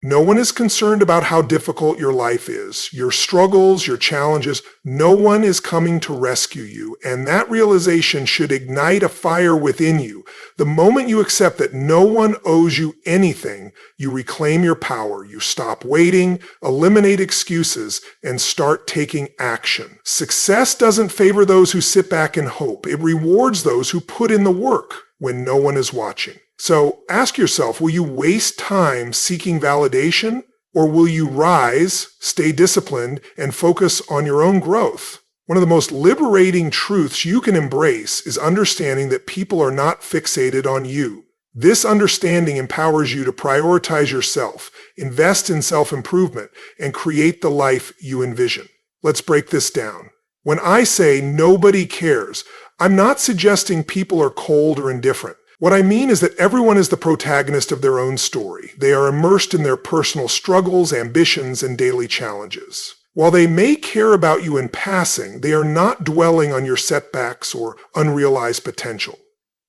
No one is concerned about how difficult your life is, your struggles, your challenges. No one is coming to rescue you, and that realization should ignite a fire within you. The moment you accept that no one owes you anything, you reclaim your power. You stop waiting, eliminate excuses, and start taking action. Success doesn't favor those who sit back and hope. It rewards those who put in the work when no one is watching. So ask yourself, will you waste time seeking validation, or will you rise, stay disciplined, and focus on your own growth? One of the most liberating truths you can embrace is understanding that people are not fixated on you. This understanding empowers you to prioritize yourself, invest in self-improvement, and create the life you envision. Let's break this down. When I say nobody cares, I'm not suggesting people are cold or indifferent. What I mean is that everyone is the protagonist of their own story. They are immersed in their personal struggles, ambitions, and daily challenges. While they may care about you in passing, they are not dwelling on your setbacks or unrealized potential.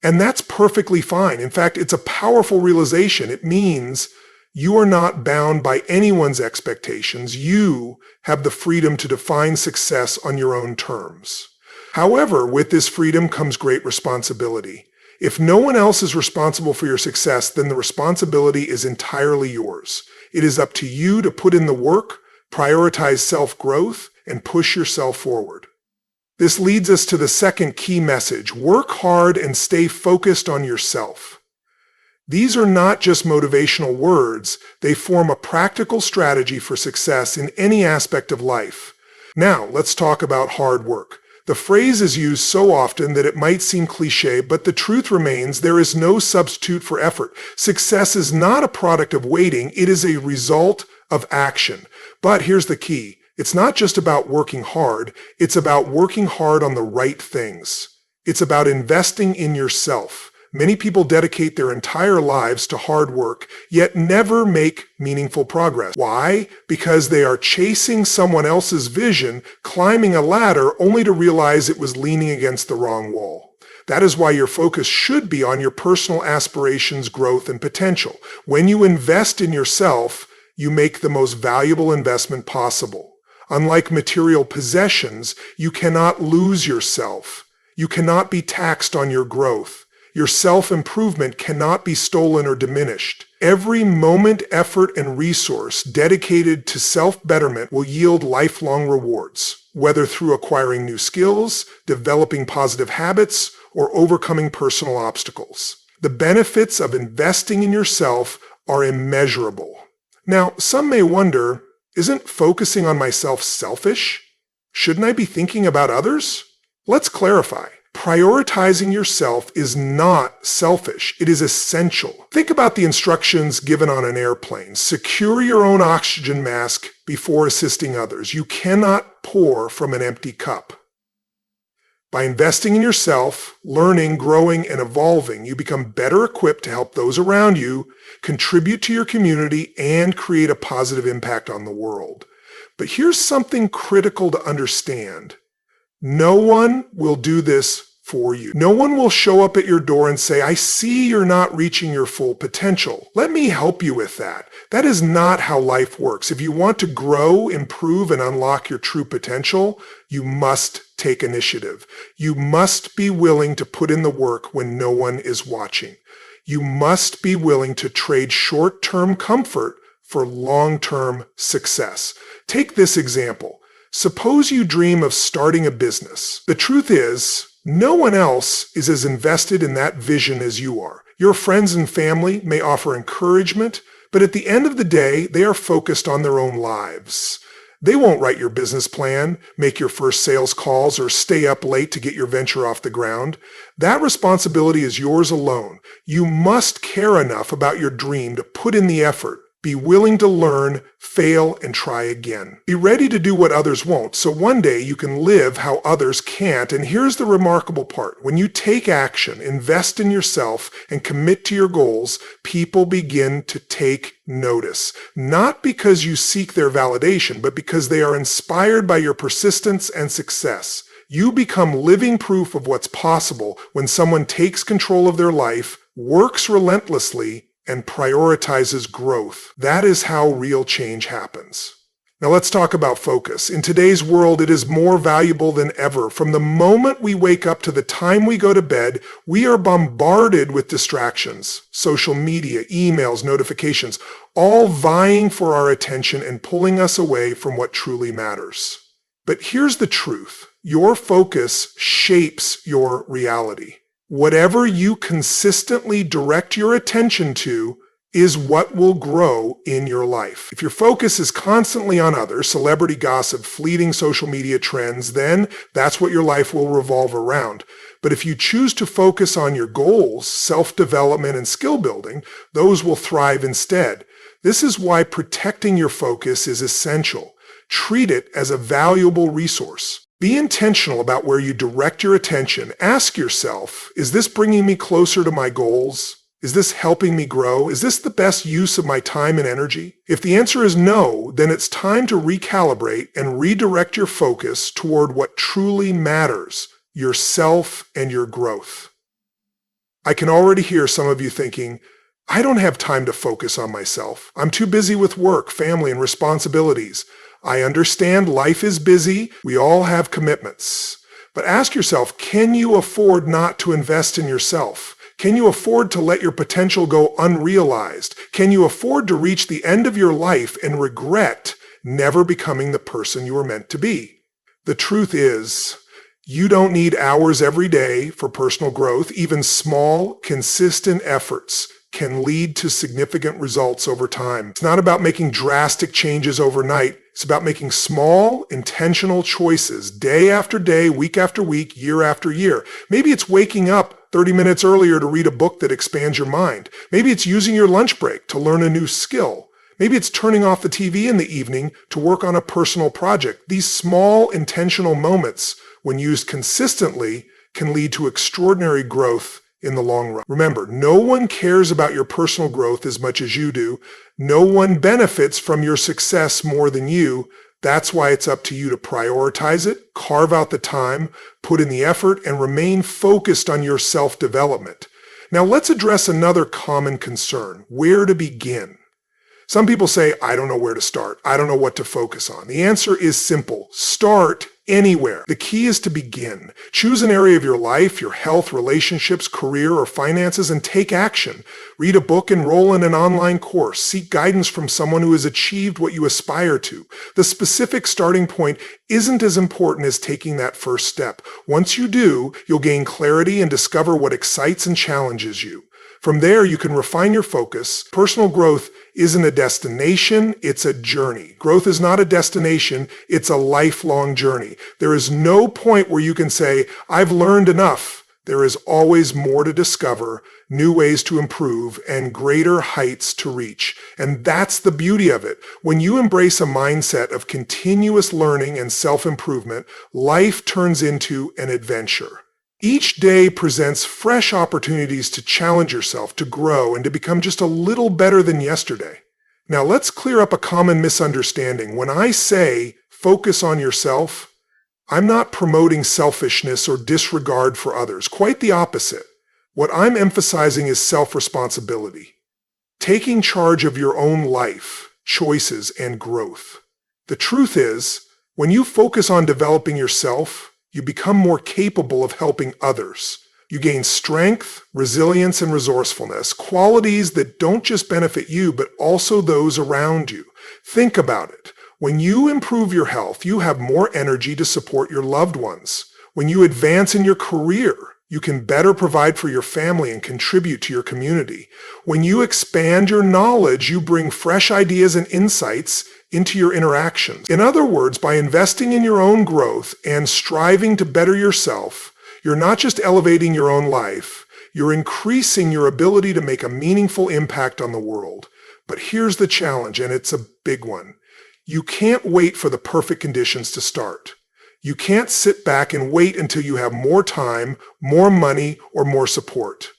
And that's perfectly fine. In fact, it's a powerful realization. It means you are not bound by anyone's expectations. You have the freedom to define success on your own terms. However, with this freedom comes great responsibility. If no one else is responsible for your success, then the responsibility is entirely yours. It is up to you to put in the work, prioritize self-growth, and push yourself forward. This leads us to the second key message. Work hard and stay focused on yourself. These are not just motivational words. They form a practical strategy for success in any aspect of life. Now, let's talk about hard work. The phrase is used so often that it might seem cliché, but the truth remains there is no substitute for effort. Success is not a product of waiting, it is a result of action. But here's the key. It's not just about working hard, it's about working hard on the right things. It's about investing in yourself. Many people dedicate their entire lives to hard work, yet never make meaningful progress. Why? Because they are chasing someone else's vision, climbing a ladder, only to realize it was leaning against the wrong wall. That is why your focus should be on your personal aspirations, growth, and potential. When you invest in yourself, you make the most valuable investment possible. Unlike material possessions, you cannot lose yourself. You cannot be taxed on your growth. Your self-improvement cannot be stolen or diminished. Every moment, effort, and resource dedicated to self-betterment will yield lifelong rewards, whether through acquiring new skills, developing positive habits, or overcoming personal obstacles. The benefits of investing in yourself are immeasurable. Now, some may wonder, isn't focusing on myself selfish? Shouldn't I be thinking about others? Let's clarify. Prioritizing yourself is not selfish. It is essential. Think about the instructions given on an airplane. Secure your own oxygen mask before assisting others. You cannot pour from an empty cup. By investing in yourself, learning, growing, and evolving, you become better equipped to help those around you, contribute to your community, and create a positive impact on the world. But here's something critical to understand. No one will do this for you. No one will show up at your door and say, I see you're not reaching your full potential. Let me help you with that. That is not how life works. If you want to grow, improve, and unlock your true potential, you must take initiative. You must be willing to put in the work when no one is watching. You must be willing to trade short-term comfort for long-term success. Take this example. Suppose you dream of starting a business. The truth is, no one else is as invested in that vision as you are. Your friends and family may offer encouragement, but at the end of the day, they are focused on their own lives. They won't write your business plan, make your first sales calls, or stay up late to get your venture off the ground. That responsibility is yours alone. You must care enough about your dream to put in the effort. Be willing to learn, fail, and try again. Be ready to do what others won't, so one day you can live how others can't. And here's the remarkable part. When you take action, invest in yourself, and commit to your goals, people begin to take notice. Not because you seek their validation, but because they are inspired by your persistence and success. You become living proof of what's possible when someone takes control of their life, works relentlessly, and prioritizes growth. That is how real change happens. Now let's talk about focus. In today's world, it is more valuable than ever. From the moment we wake up to the time we go to bed, we are bombarded with distractions, social media, emails, notifications, all vying for our attention and pulling us away from what truly matters. But here's the truth. Your focus shapes your reality. Whatever you consistently direct your attention to is what will grow in your life. If your focus is constantly on others, celebrity gossip, fleeting social media trends, then that's what your life will revolve around. But if you choose to focus on your goals, self-development, and skill building, those will thrive instead. This is why protecting your focus is essential. Treat it as a valuable resource. Be intentional about where you direct your attention. Ask yourself, is this bringing me closer to my goals? Is this helping me grow? Is this the best use of my time and energy? If the answer is no, then it's time to recalibrate and redirect your focus toward what truly matters, yourself and your growth. I can already hear some of you thinking, I don't have time to focus on myself. I'm too busy with work, family, and responsibilities. I understand life is busy. We all have commitments. But ask yourself, can you afford not to invest in yourself? Can you afford to let your potential go unrealized? Can you afford to reach the end of your life and regret never becoming the person you were meant to be? The truth is, you don't need hours every day for personal growth. Even small, consistent efforts can lead to significant results over time. It's not about making drastic changes overnight. It's about making small, intentional choices day after day, week after week, year after year. Maybe it's waking up 30 minutes earlier to read a book that expands your mind. Maybe it's using your lunch break to learn a new skill. Maybe it's turning off the TV in the evening to work on a personal project. These small, intentional moments, when used consistently, can lead to extraordinary growth in the long run. Remember, no one cares about your personal growth as much as you do. No one benefits from your success more than you. That's why it's up to you to prioritize it, carve out the time, put in the effort, and remain focused on your self-development. Now let's address another common concern, where to begin. Some people say, I don't know where to start. I don't know what to focus on. The answer is simple. Start anywhere. The key is to begin. Choose an area of your life, your health, relationships, career, or finances, and take action. Read a book, enroll in an online course, seek guidance from someone who has achieved what you aspire to. The specific starting point isn't as important as taking that first step. Once you do, you'll gain clarity and discover what excites and challenges you. From there, you can refine your focus. Personal growth isn't a destination, it's a journey. Growth is not a destination, it's a lifelong journey. There is no point where you can say, I've learned enough. There is always more to discover, new ways to improve, and greater heights to reach. And that's the beauty of it. When you embrace a mindset of continuous learning and self-improvement, life turns into an adventure. Each day presents fresh opportunities to challenge yourself, to grow, and to become just a little better than yesterday. Now let's clear up a common misunderstanding. When I say focus on yourself, I'm not promoting selfishness or disregard for others. Quite the opposite. What I'm emphasizing is self-responsibility. Taking charge of your own life, choices, and growth. The truth is, when you focus on developing yourself, you become more capable of helping others. You gain strength, resilience, and resourcefulness, qualities that don't just benefit you, but also those around you. Think about it. When you improve your health, you have more energy to support your loved ones. When you advance in your career, you can better provide for your family and contribute to your community. When you expand your knowledge, you bring fresh ideas and insights into your interactions. In other words, by investing in your own growth and striving to better yourself, you're not just elevating your own life, you're increasing your ability to make a meaningful impact on the world. But here's the challenge, and it's a big one. You can't wait for the perfect conditions to start. You can't sit back and wait until you have more time, more money, or more support.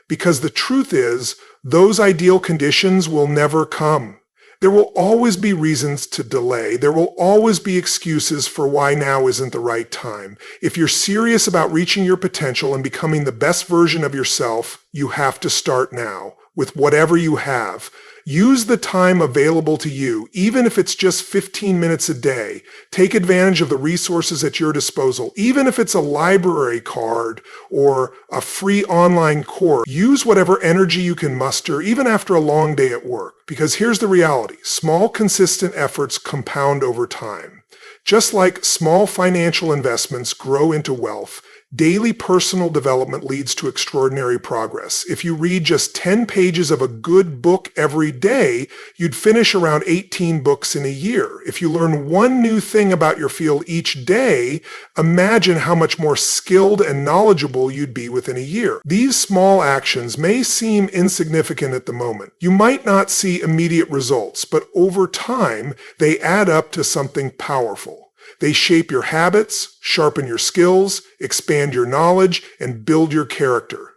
Because the truth is, those ideal conditions will never come. There will always be reasons to delay. There will always be excuses for why now isn't the right time. If you're serious about reaching your potential and becoming the best version of yourself, you have to start now. with whatever you have. Use the time available to you, even if it's just 15 minutes a day. Take advantage of the resources at your disposal, even if it's a library card or a free online course. Use whatever energy you can muster, even after a long day at work. Because here's the reality. Small, consistent efforts compound over time. Just like small financial investments grow into wealth, daily personal development leads to extraordinary progress. If you read just 10 pages of a good book every day, you'd finish around 18 books in a year. If you learn one new thing about your field each day, imagine how much more skilled and knowledgeable you'd be within a year. These small actions may seem insignificant at the moment. You might not see immediate results, but over time, they add up to something powerful. They shape your habits, sharpen your skills, expand your knowledge, and build your character.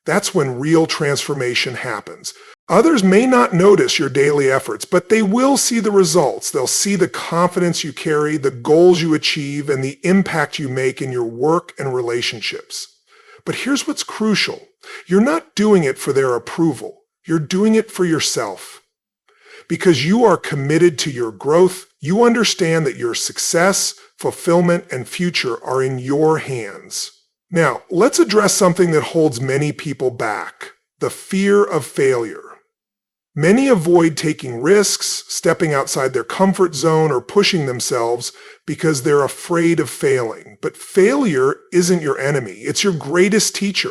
That's when real transformation happens. Others may not notice your daily efforts, but they will see the results. They'll see the confidence you carry, the goals you achieve, and the impact you make in your work and relationships. But here's what's crucial. You're not doing it for their approval. You're doing it for yourself. Because you are committed to your growth, you understand that your success, fulfillment, and future are in your hands. Now, let's address something that holds many people back: the fear of failure. Many avoid taking risks, stepping outside their comfort zone, or pushing themselves because they're afraid of failing. But failure isn't your enemy. It's your greatest teacher.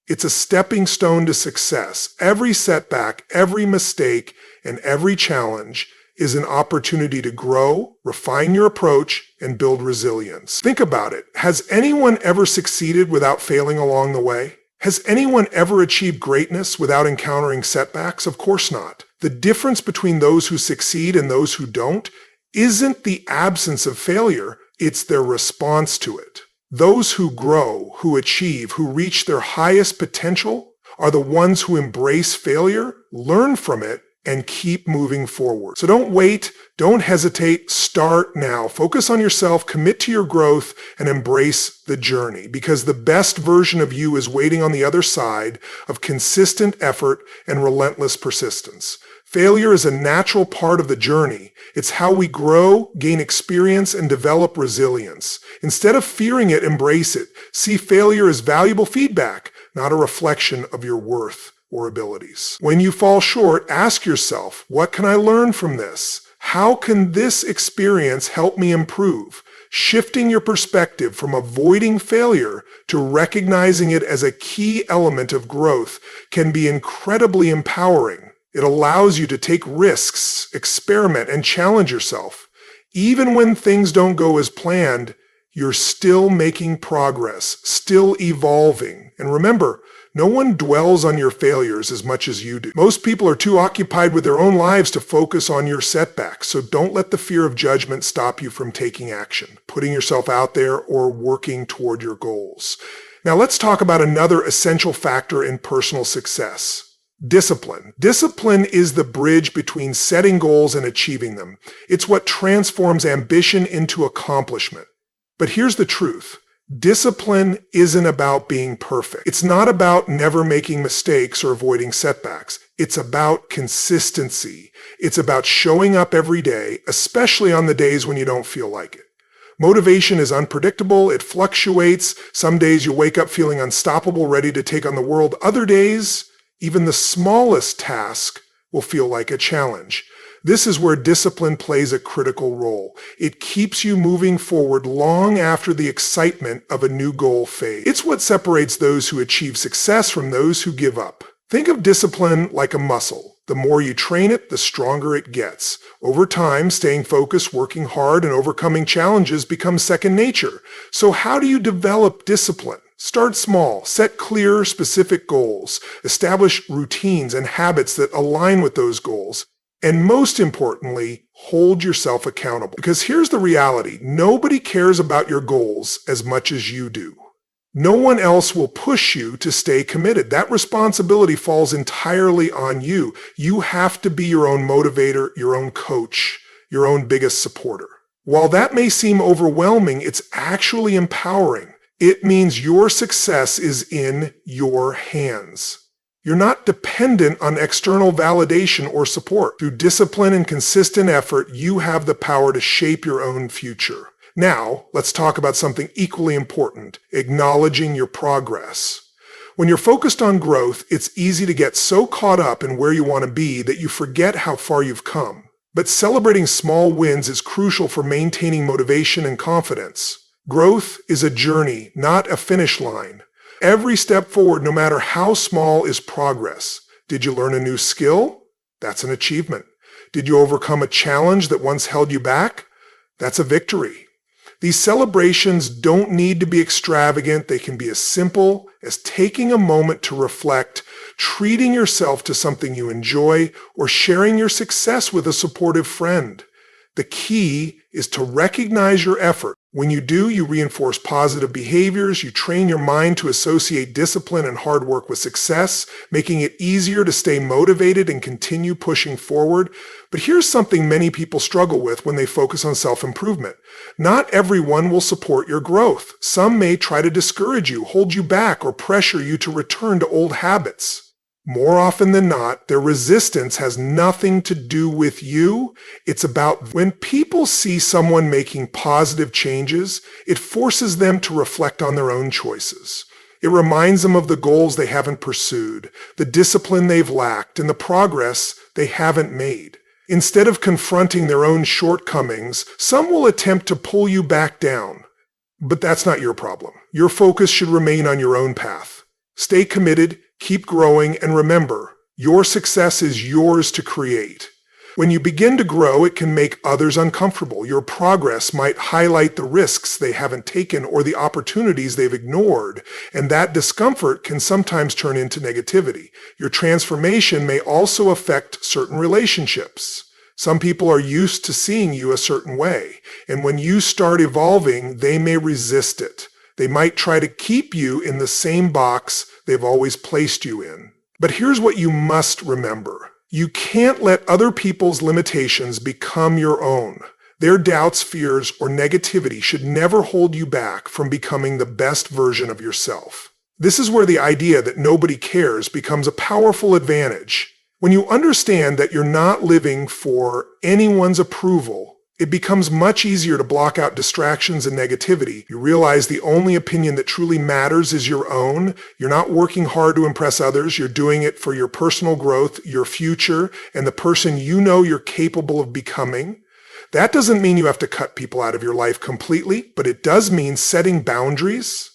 It's a stepping stone to success. Every setback, every mistake, and every challenge is an opportunity to grow, refine your approach, and build resilience. Think about it. Has anyone ever succeeded without failing along the way? Has anyone ever achieved greatness without encountering setbacks? Of course not. The difference between those who succeed and those who don't isn't the absence of failure, it's their response to it. Those who grow, who achieve, who reach their highest potential are the ones who embrace failure, learn from it, and keep moving forward. So don't wait, don't hesitate, start now. Focus on yourself, commit to your growth, and embrace the journey, because the best version of you is waiting on the other side of consistent effort and relentless persistence. Failure is a natural part of the journey. It's how we grow, gain experience, and develop resilience. Instead of fearing it, embrace it. See failure as valuable feedback, not a reflection of your worth or abilities. When you fall short, ask yourself, what can I learn from this? How can this experience help me improve? Shifting your perspective from avoiding failure to recognizing it as a key element of growth can be incredibly empowering. It allows you to take risks, experiment, and challenge yourself. Even when things don't go as planned, you're still making progress, still evolving. And remember, no one dwells on your failures as much as you do. Most people are too occupied with their own lives to focus on your setbacks, so don't let the fear of judgment stop you from taking action, putting yourself out there, or working toward your goals. Now let's talk about another essential factor in personal success: discipline. Discipline is the bridge between setting goals and achieving them. It's what transforms ambition into accomplishment. But here's the truth. Discipline isn't about being perfect. It's not about never making mistakes or avoiding setbacks. It's about consistency. It's about showing up every day, especially on the days when you don't feel like it. Motivation is unpredictable. It fluctuates. Some days you wake up feeling unstoppable, ready to take on the world. Other days, even the smallest task will feel like a challenge. This is where discipline plays a critical role. It keeps you moving forward long after the excitement of a new goal fades. It's what separates those who achieve success from those who give up. Think of discipline like a muscle. The more you train it, the stronger it gets. Over time, staying focused, working hard, and overcoming challenges becomes second nature. So how do you develop discipline? Start small, set clear, specific goals, establish routines and habits that align with those goals. And most importantly, hold yourself accountable. Because here's the reality. Nobody cares about your goals as much as you do. No one else will push you to stay committed. That responsibility falls entirely on you. You have to be your own motivator, your own coach, your own biggest supporter. While that may seem overwhelming, it's actually empowering. It means your success is in your hands. You're not dependent on external validation or support. Through discipline and consistent effort, you have the power to shape your own future. Now, let's talk about something equally important: acknowledging your progress. When you're focused on growth, it's easy to get so caught up in where you want to be that you forget how far you've come. But celebrating small wins is crucial for maintaining motivation and confidence. Growth is a journey, not a finish line. Every step forward, no matter how small, is progress. Did you learn a new skill? That's an achievement. Did you overcome a challenge that once held you back? That's a victory. These celebrations don't need to be extravagant. They can be as simple as taking a moment to reflect, treating yourself to something you enjoy, or sharing your success with a supportive friend. The key is to recognize your effort. When you do, you reinforce positive behaviors, you train your mind to associate discipline and hard work with success, making it easier to stay motivated and continue pushing forward. But here's something many people struggle with when they focus on self-improvement. Not everyone will support your growth. Some may try to discourage you, hold you back, or pressure you to return to old habits. More often than not, their resistance has nothing to do with you. It's about when people see someone making positive changes, it forces them to reflect on their own choices. It reminds them of the goals they haven't pursued, the discipline they've lacked, and the progress they haven't made. Instead of confronting their own shortcomings, some will attempt to pull you back down. But that's not your problem. Your focus should remain on your own path. Stay committed, keep growing, and remember, your success is yours to create. When you begin to grow, it can make others uncomfortable. Your progress might highlight the risks they haven't taken or the opportunities they've ignored, and that discomfort can sometimes turn into negativity. Your transformation may also affect certain relationships. Some people are used to seeing you a certain way, and when you start evolving, they may resist it. They might try to keep you in the same box they've always placed you in. But here's what you must remember. You can't let other people's limitations become your own. Their doubts, fears, or negativity should never hold you back from becoming the best version of yourself. This is where the idea that nobody cares becomes a powerful advantage. When you understand that you're not living for anyone's approval, it becomes much easier to block out distractions and negativity. You realize the only opinion that truly matters is your own. You're not working hard to impress others. You're doing it for your personal growth, your future, and the person you know you're capable of becoming. That doesn't mean you have to cut people out of your life completely, but it does mean setting boundaries.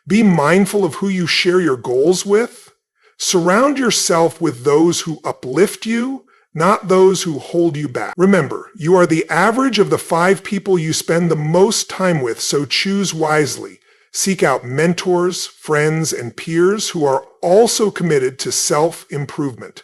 Be mindful of who you share your goals with. Surround yourself with those who uplift you, not those who hold you back. Remember, you are the average of the 5 people you spend the most time with, so choose wisely. Seek out mentors, friends, and peers who are also committed to self-improvement.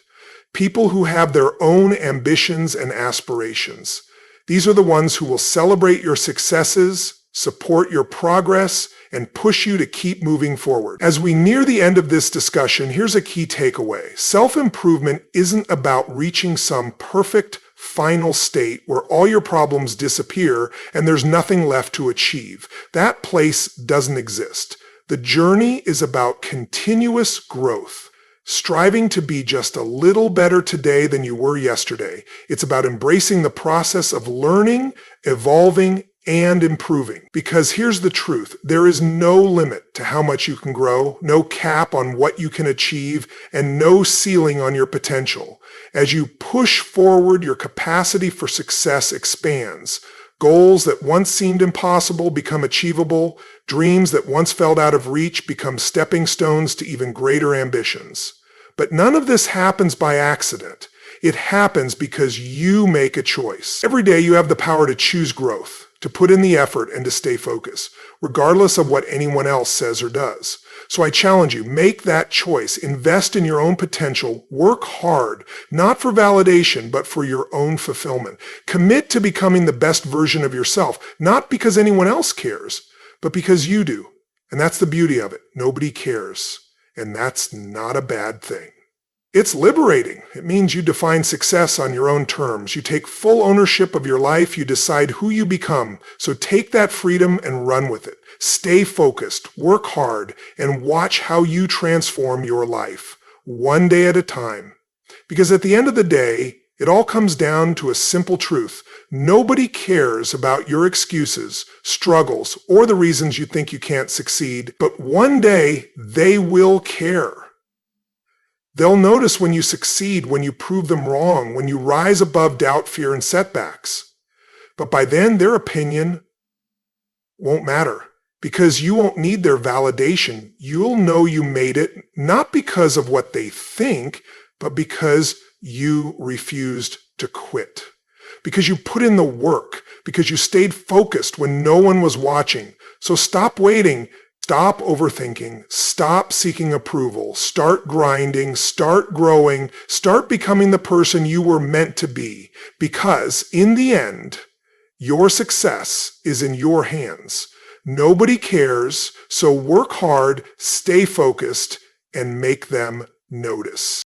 People who have their own ambitions and aspirations. These are the ones who will celebrate your successes, support your progress, and push you to keep moving forward. As we near the end of this discussion, here's a key takeaway. Self-improvement isn't about reaching some perfect final state where all your problems disappear and there's nothing left to achieve. That place doesn't exist. The journey is about continuous growth, striving to be just a little better today than you were yesterday. It's about embracing the process of learning, evolving, and improving. Because here's the truth, there is no limit to how much you can grow, no cap on what you can achieve, and no ceiling on your potential. As you push forward, your capacity for success expands. Goals that once seemed impossible become achievable. Dreams that once felt out of reach become stepping stones to even greater ambitions. But none of this happens by accident. It happens because you make a choice. Every day you have the power to choose growth, to put in the effort, and to stay focused, regardless of what anyone else says or does. So I challenge you, make that choice. Invest in your own potential. Work hard, not for validation, but for your own fulfillment. Commit to becoming the best version of yourself, not because anyone else cares, but because you do. And that's the beauty of it. Nobody cares. And that's not a bad thing. It's liberating. It means you define success on your own terms. You take full ownership of your life. You decide who you become. So take that freedom and run with it. Stay focused, work hard, and watch how you transform your life. one day at a time. Because at the end of the day, it all comes down to a simple truth. Nobody cares about your excuses, struggles, or the reasons you think you can't succeed, but one day they will care. They'll notice when you succeed, when you prove them wrong, when you rise above doubt, fear, and setbacks. But by then, their opinion won't matter because you won't need their validation. You'll know you made it, not because of what they think, but because you refused to quit. Because you put in the work, because you stayed focused when no one was watching. So stop waiting. Stop overthinking, stop seeking approval, start grinding, start growing, start becoming the person you were meant to be. Because in the end, your success is in your hands. Nobody cares, so work hard, stay focused, and make them notice.